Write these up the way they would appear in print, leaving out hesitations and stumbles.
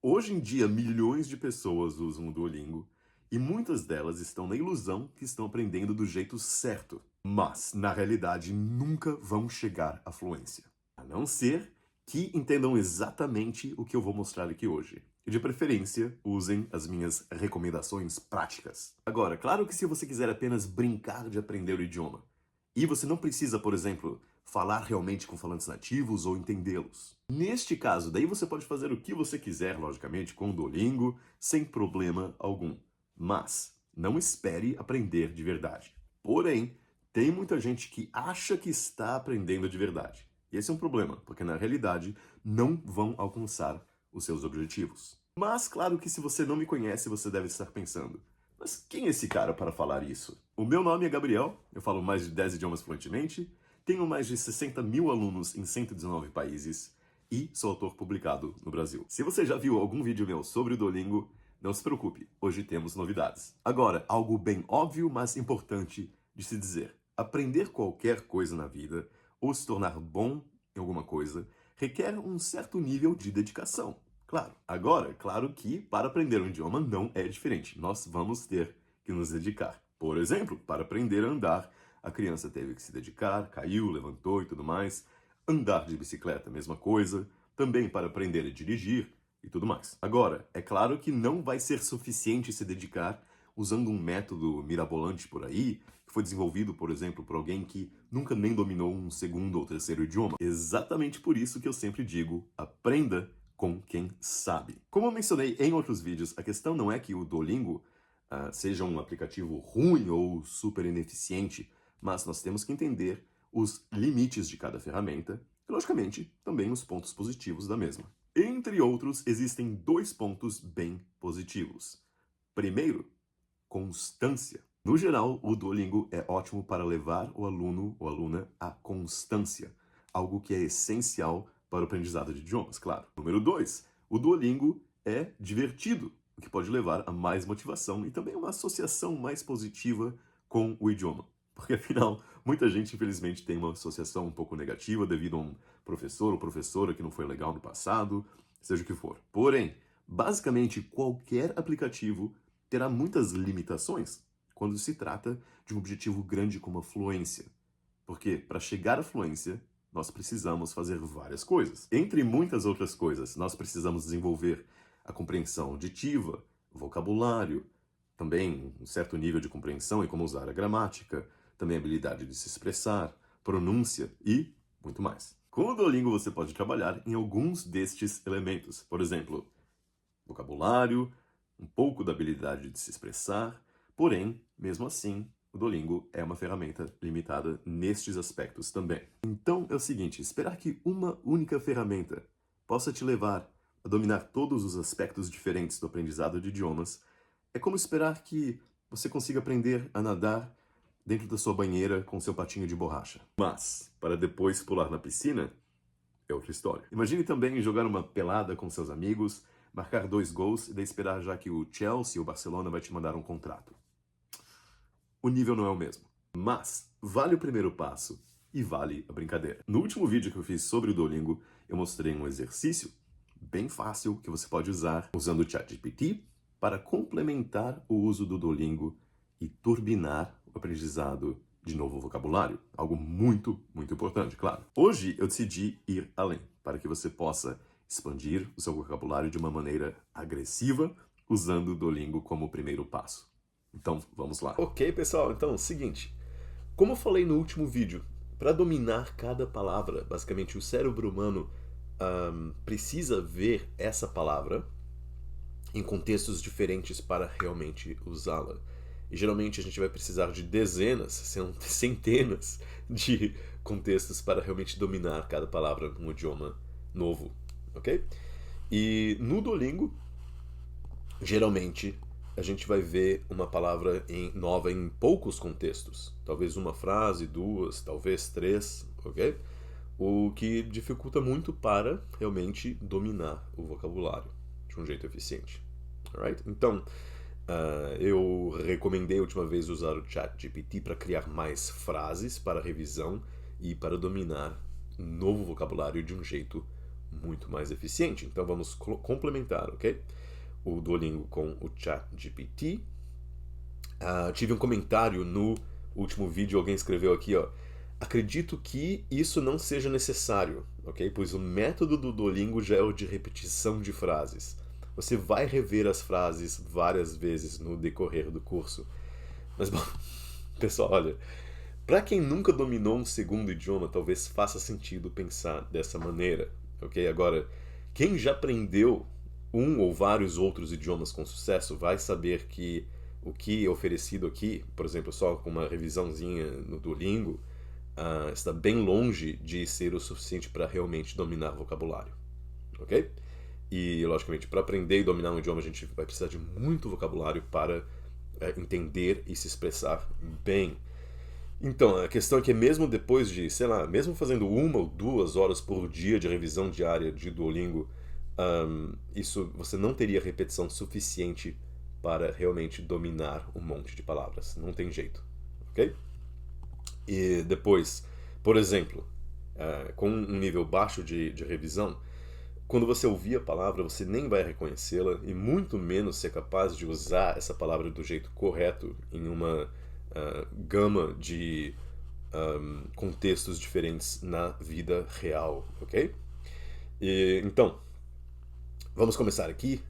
Hoje em dia, milhões de pessoas usam o Duolingo e muitas delas estão na ilusão que estão aprendendo do jeito certo, mas, na realidade, nunca vão chegar à fluência. A não ser que entendam exatamente o que eu vou mostrar aqui hoje. E, de preferência, usem as minhas recomendações práticas. Agora, claro que se você quiser apenas brincar de aprender o idioma, e você não precisa, por exemplo, falar realmente com falantes nativos ou entendê-los. Neste caso, daí você pode fazer o que você quiser, logicamente, com o Duolingo, sem problema algum. Mas não espere aprender de verdade. Porém, tem muita gente que acha que está aprendendo de verdade. E esse é um problema, porque na realidade não vão alcançar os seus objetivos. Mas claro que se você não me conhece, você deve estar pensando: mas quem é esse cara para falar isso? O meu nome é Gabriel, eu falo mais de 10 idiomas fluentemente, tenho mais de 60 mil alunos em 119 países e sou autor publicado no Brasil. Se você já viu algum vídeo meu sobre o Duolingo, não se preocupe, hoje temos novidades. Agora, algo bem óbvio, mas importante de se dizer. Aprender qualquer coisa na vida, ou se tornar bom em alguma coisa, requer um certo nível de dedicação. Claro. Agora, claro que para aprender um idioma não é diferente. Nós vamos ter que nos dedicar. Por exemplo, para aprender a andar, a criança teve que se dedicar, caiu, levantou e tudo mais. Andar de bicicleta, mesma coisa. Também para aprender a dirigir e tudo mais. Agora, é claro que não vai ser suficiente se dedicar usando um método mirabolante por aí, que foi desenvolvido, por exemplo, por alguém que nunca nem dominou um segundo ou terceiro idioma. Exatamente por isso que eu sempre digo, aprenda com quem sabe. Como eu mencionei em outros vídeos, a questão não é que o Duolingo seja um aplicativo ruim ou super ineficiente, mas nós temos que entender os limites de cada ferramenta e, logicamente, também os pontos positivos da mesma. Entre outros, existem 2 pontos bem positivos. Primeiro, constância. No geral, o Duolingo é ótimo para levar o aluno ou aluna à constância, algo que é essencial para o aprendizado de idiomas, claro. Número 2, o Duolingo é divertido, o que pode levar a mais motivação e também uma associação mais positiva com o idioma. Porque, afinal, muita gente, infelizmente, tem uma associação um pouco negativa devido a um professor ou professora que não foi legal no passado, seja o que for. Porém, basicamente, qualquer aplicativo terá muitas limitações quando se trata de um objetivo grande como a fluência. Porque, para chegar à fluência, nós precisamos fazer várias coisas. Entre muitas outras coisas, nós precisamos desenvolver a compreensão auditiva, vocabulário, também um certo nível de compreensão em como usar a gramática, também a habilidade de se expressar, pronúncia e muito mais. Com o Duolingo você pode trabalhar em alguns destes elementos. Por exemplo, vocabulário, um pouco da habilidade de se expressar, porém, mesmo assim, o Duolingo é uma ferramenta limitada nestes aspectos também. Então é o seguinte, esperar que uma única ferramenta possa te levar a dominar todos os aspectos diferentes do aprendizado de idiomas é como esperar que você consiga aprender a nadar dentro da sua banheira com seu patinho de borracha. Mas, para depois pular na piscina, é outra história. Imagine também jogar uma pelada com seus amigos, marcar 2 gols e daí esperar já que o Chelsea ou o Barcelona vai te mandar um contrato. O nível não é o mesmo. Mas vale o primeiro passo e vale a brincadeira. No último vídeo que eu fiz sobre o Duolingo, eu mostrei um exercício bem fácil que você pode usar usando o ChatGPT para complementar o uso do Duolingo e turbinar o aprendizado de novo vocabulário. Algo muito, muito importante, claro. Hoje eu decidi ir além, para que você possa expandir o seu vocabulário de uma maneira agressiva, usando o Duolingo como primeiro passo. Então, vamos lá. Ok, pessoal, então, seguinte. Como eu falei no último vídeo, para dominar cada palavra, basicamente o cérebro humano precisa ver essa palavra em contextos diferentes para realmente usá-la. E geralmente a gente vai precisar de dezenas, centenas de contextos para realmente dominar cada palavra num idioma novo, ok? E no Duolingo, geralmente, a gente vai ver uma palavra nova em poucos contextos. Talvez uma frase, 2, talvez 3, ok? O que dificulta muito para realmente dominar o vocabulário de um jeito eficiente. Alright? Então, eu recomendei a última vez usar o ChatGPT para criar mais frases para revisão e para dominar novo vocabulário de um jeito muito mais eficiente. Então vamos complementar, ok? O Duolingo com o ChatGPT. Tive um comentário no último vídeo, alguém escreveu aqui, ó. Acredito que isso não seja necessário, ok? Pois o método do Duolingo já é o de repetição de frases. Você vai rever as frases várias vezes no decorrer do curso. Mas, bom, pessoal, olha, para quem nunca dominou um segundo idioma, talvez faça sentido pensar dessa maneira, ok? Agora, quem já aprendeu um ou vários outros idiomas com sucesso vai saber que o que é oferecido aqui, por exemplo, só com uma revisãozinha no Duolingo, está bem longe de ser o suficiente para realmente dominar vocabulário, ok? E, logicamente, para aprender e dominar um idioma, a gente vai precisar de muito vocabulário para entender e se expressar bem. Então, a questão é que mesmo depois de, sei lá, mesmo fazendo 1 ou 2 horas por dia de revisão diária de Duolingo, isso você não teria repetição suficiente para realmente dominar um monte de palavras. Não tem jeito, ok? E depois, por exemplo, com um nível baixo de revisão, quando você ouvir a palavra, você nem vai reconhecê-la e muito menos ser capaz de usar essa palavra do jeito correto em uma gama de contextos diferentes na vida real, ok? Então, vamos começar aqui.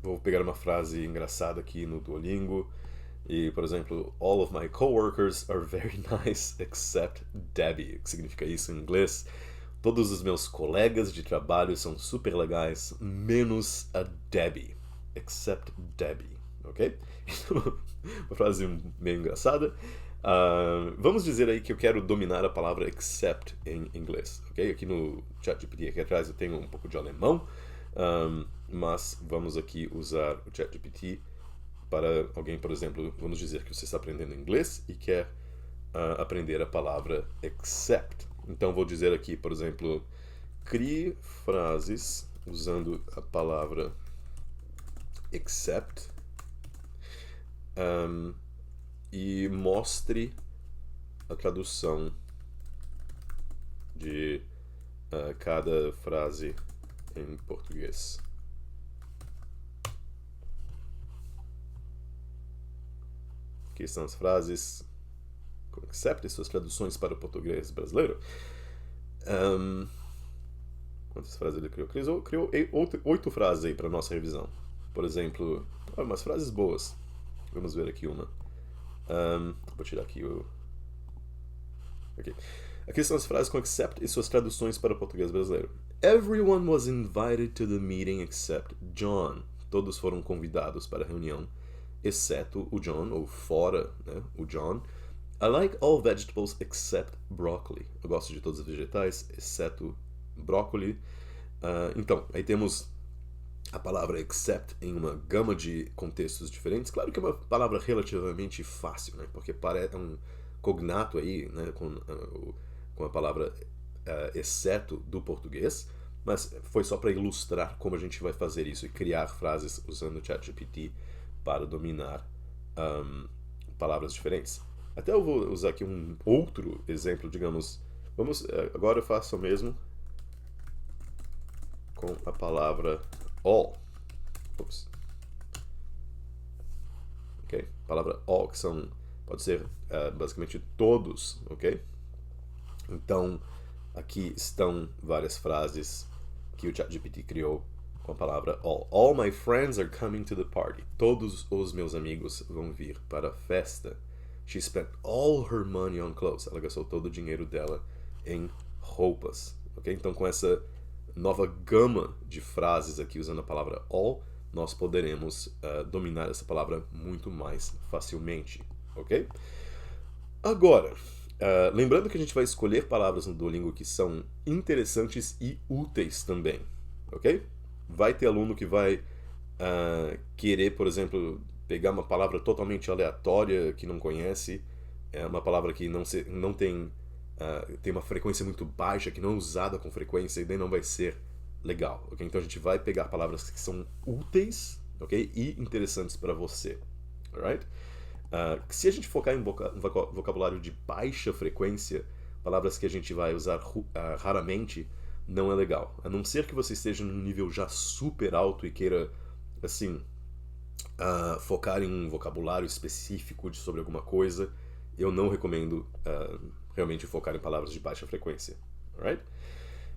Vou pegar uma frase engraçada aqui no Duolingo. E, por exemplo, all of my coworkers are very nice except Debbie. O que significa isso em inglês? Todos os meus colegas de trabalho são super legais, menos a Debbie. Except Debbie, ok? Uma frase meio engraçada. Vamos dizer aí que eu quero dominar a palavra except em inglês, ok? Aqui no ChatGPT, aqui atrás eu tenho um pouco de alemão, mas vamos aqui usar o ChatGPT para alguém, por exemplo, vamos dizer que você está aprendendo inglês e quer aprender a palavra except. Então vou dizer aqui, por exemplo, crie frases usando a palavra except e mostre a tradução de cada frase em português. Aqui são as frases com except e suas traduções para o português brasileiro. Quantas frases ele criou? Criou 8 frases aí para nossa revisão. Por exemplo, umas frases boas. Vamos ver aqui uma. Vou tirar aqui o... Okay. Aqui são as frases com except e suas traduções para o português brasileiro. Everyone was invited to the meeting except John. Todos foram convidados para a reunião, exceto o John, ou fora, né, o John. I like all vegetables except broccoli. Eu gosto de todos os vegetais, exceto brócoli. Então, aí temos a palavra except em uma gama de contextos diferentes. Claro que é uma palavra relativamente fácil, né? Porque é um cognato aí, né? Com a palavra exceto do português, mas foi só para ilustrar como a gente vai fazer isso e criar frases usando o ChatGPT para dominar palavras diferentes. Até eu vou usar aqui um outro exemplo, digamos, agora eu faço o mesmo com a palavra all. Ups. Ok? A palavra all, que pode ser basicamente todos, ok? Então, aqui estão várias frases que o ChatGPT criou com a palavra all. All my friends are coming to the party. Todos os meus amigos vão vir para a festa. She spent all her money on clothes. Ela gastou todo o dinheiro dela em roupas. Okay? Então, com essa nova gama de frases aqui usando a palavra all, nós poderemos dominar essa palavra muito mais facilmente. Ok? Agora, lembrando que a gente vai escolher palavras no Duolingo que são interessantes e úteis também. Ok? Vai ter aluno que vai querer, por exemplo, pegar uma palavra totalmente aleatória que não conhece, uma palavra que não tem uma frequência muito baixa, que não é usada com frequência e daí não vai ser legal. Okay? Então a gente vai pegar palavras que são úteis, okay? E interessantes para você. Alright? Se a gente focar em vocabulário de baixa frequência, palavras que a gente vai usar raramente, não é legal. A não ser que você esteja num nível já super alto e queira, assim, focar em um vocabulário específico sobre alguma coisa, eu não recomendo realmente focar em palavras de baixa frequência. Alright?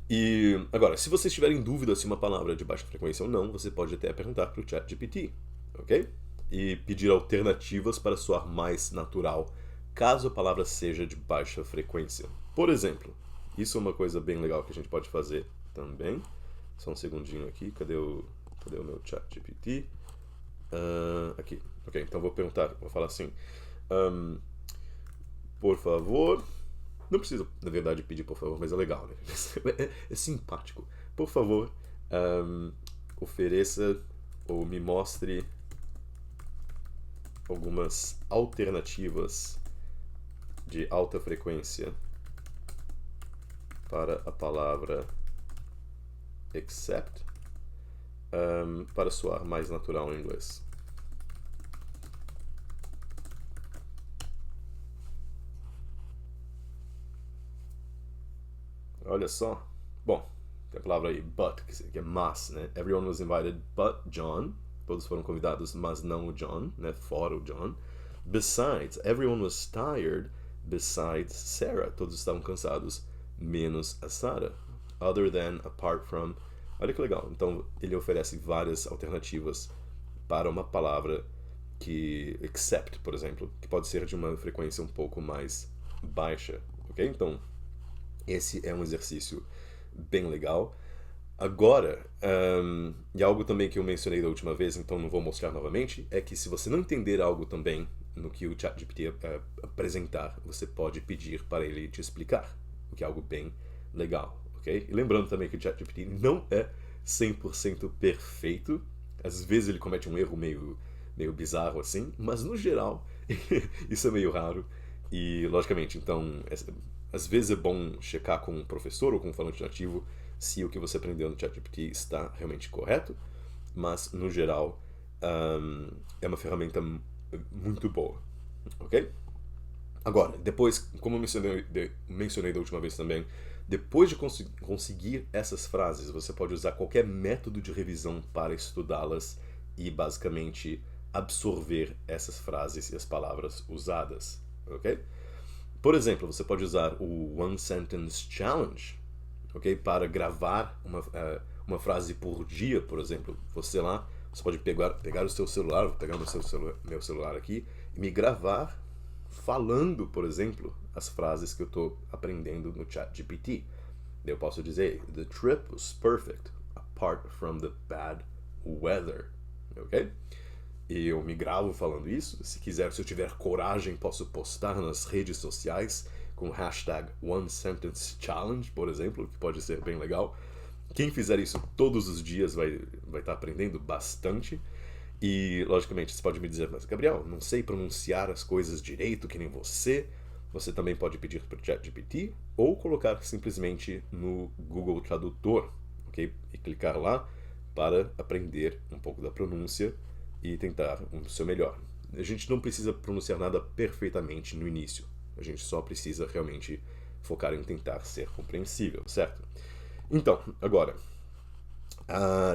E agora, se você estiver em dúvida se uma palavra é de baixa frequência ou não, você pode até perguntar para o ChatGPT, ok? E pedir alternativas para soar mais natural, caso a palavra seja de baixa frequência. Por exemplo, isso é uma coisa bem legal que a gente pode fazer também. Só um segundinho aqui, cadê o meu ChatGPT? Aqui. Ok, então vou falar assim. Por favor. Não precisa, na verdade, pedir por favor, mas é legal, né? É simpático. Por favor, ofereça ou me mostre algumas alternativas de alta frequência para a palavra except, para soar mais natural em inglês. Olha só. Bom, tem a palavra aí, but, que é mas, né? Everyone was invited but John. Todos foram convidados, mas não o John, né? Fora o John. Besides, everyone was tired besides Sarah. Todos estavam cansados, menos a Sarah. Other than, apart from. Olha que legal. Então, ele oferece várias alternativas para uma palavra que, except, por exemplo, que pode ser de uma frequência um pouco mais baixa, ok? Então, esse é um exercício bem legal. Agora, e algo também que eu mencionei da última vez, então não vou mostrar novamente, é que se você não entender algo também no que o ChatGPT apresentar, você pode pedir para ele te explicar, o que é algo bem legal, ok? E lembrando também que o ChatGPT não é 100% perfeito, às vezes ele comete um erro meio bizarro assim, mas no geral isso é meio raro e logicamente, então às vezes é bom checar com um professor ou com um falante nativo se o que você aprendeu no ChatGPT está realmente correto, mas no geral é uma ferramenta muito boa, ok? Agora, depois, como eu mencionei da última vez também, depois de conseguir essas frases, você pode usar qualquer método de revisão para estudá-las e basicamente absorver essas frases e as palavras usadas, ok? Por exemplo, você pode usar o One Sentence Challenge, ok? Para gravar uma frase por dia, por exemplo. Você pode pegar o seu celular, vou pegar meu celular aqui, e me gravar falando, por exemplo, as frases que eu estou aprendendo no ChatGPT. Eu posso dizer, the trip was perfect, apart from the bad weather, ok? E eu me gravo falando isso. Se eu tiver coragem, posso postar nas redes sociais com o hashtag OneSentenceChallenge, por exemplo, que pode ser bem legal. Quem fizer isso todos os dias vai estar aprendendo bastante. E, logicamente, você pode me dizer, mas Gabriel, não sei pronunciar as coisas direito que nem você. Você também pode pedir para o ChatGPT ou colocar simplesmente no Google Tradutor, ok? E clicar lá para aprender um pouco da pronúncia e tentar o seu melhor. A gente não precisa pronunciar nada perfeitamente no início. A gente só precisa realmente focar em tentar ser compreensível, certo? Então, agora,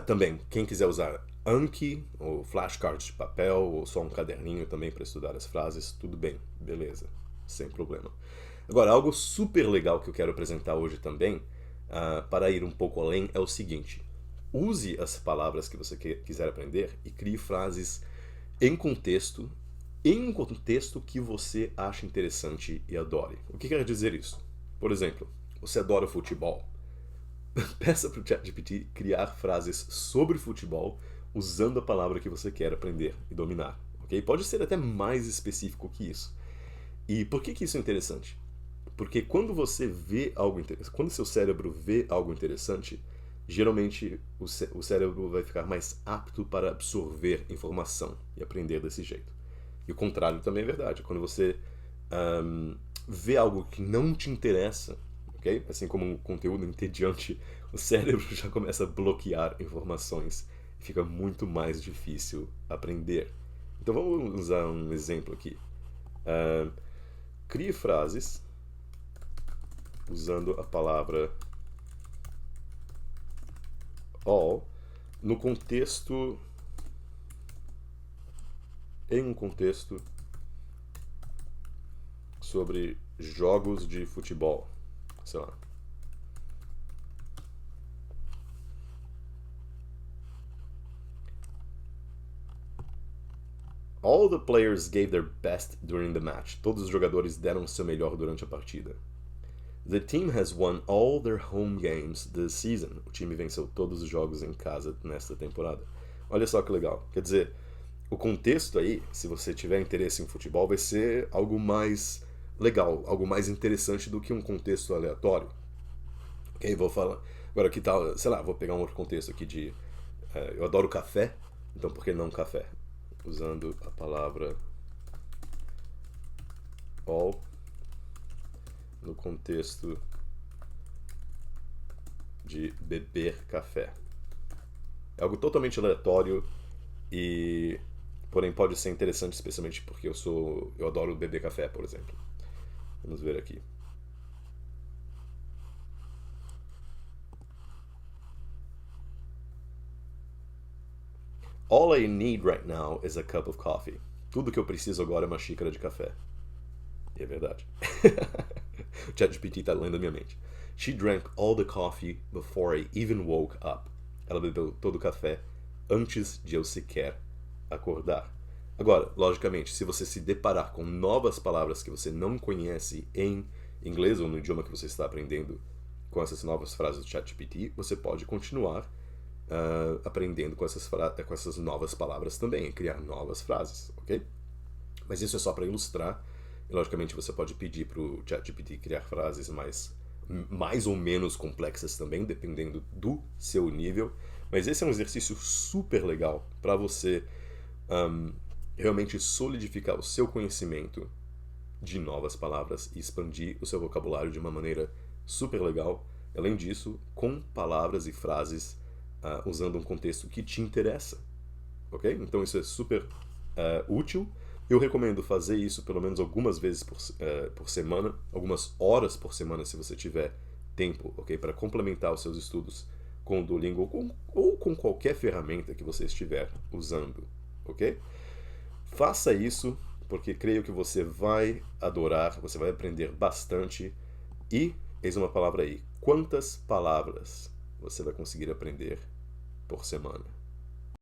também, quem quiser usar Anki, ou flashcards de papel, ou só um caderninho também para estudar as frases, tudo bem, beleza, sem problema. Agora, algo super legal que eu quero apresentar hoje também, para ir um pouco além, é o seguinte: use as palavras que você quiser aprender e crie frases em um contexto que você acha interessante e adore. O que quer dizer isso? Por exemplo, você adora futebol. Peça para o ChatGPT criar frases sobre futebol usando a palavra que você quer aprender e dominar. Okay? Pode ser até mais específico que isso. E por que isso é interessante? Porque quando você vê algo interessante, quando seu cérebro vê algo interessante, geralmente o cérebro vai ficar mais apto para absorver informação e aprender desse jeito. E o contrário também é verdade. Quando você vê algo que não te interessa, okay? Assim como um conteúdo entediante, o cérebro já começa a bloquear informações e fica muito mais difícil aprender. Então vamos usar um exemplo aqui. Crie frases usando a palavra all no contexto, em um contexto sobre jogos de futebol, sei lá. All the players gave their best during the match. Todos os jogadores deram o seu melhor durante a partida. The team has won all their home games this season. O time venceu todos os jogos em casa nesta temporada. Olha só que legal. Quer dizer, o contexto aí, se você tiver interesse em futebol, vai ser algo mais legal, algo mais interessante do que um contexto aleatório. Ok? Vou falar. Agora, que tal, sei lá, vou pegar um outro contexto aqui de. Eu adoro café, então por que não café? Usando a palavra all no contexto de beber café. É algo totalmente aleatório e porém pode ser interessante, especialmente porque eu adoro beber café, por exemplo. Vamos ver aqui. All I need right now is a cup of coffee. Tudo que eu preciso agora é uma xícara de café. E é verdade. O ChatGPT tá lendo a minha mente. She drank all the coffee before I even woke up. Ela bebeu todo o café antes de eu sequer acordar. Agora, logicamente, se você se deparar com novas palavras que você não conhece em inglês ou no idioma que você está aprendendo com essas novas frases do ChatGPT, você pode continuar aprendendo com essas novas palavras também, criar novas frases, ok? Mas isso é só para ilustrar. E, logicamente, você pode pedir para o ChatGPT criar frases mais ou menos complexas também, dependendo do seu nível. Mas esse é um exercício super legal para você realmente solidificar o seu conhecimento de novas palavras e expandir o seu vocabulário de uma maneira super legal. Além disso, com palavras e frases usando um contexto que te interessa, ok? Então isso é super útil. Eu recomendo fazer isso pelo menos algumas vezes por semana, algumas horas por semana, se você tiver tempo, ok? Para complementar os seus estudos com o Duolingo ou com qualquer ferramenta que você estiver usando, ok? Faça isso, porque creio que você vai adorar, você vai aprender bastante. E, eis uma palavra aí, quantas palavras você vai conseguir aprender por semana?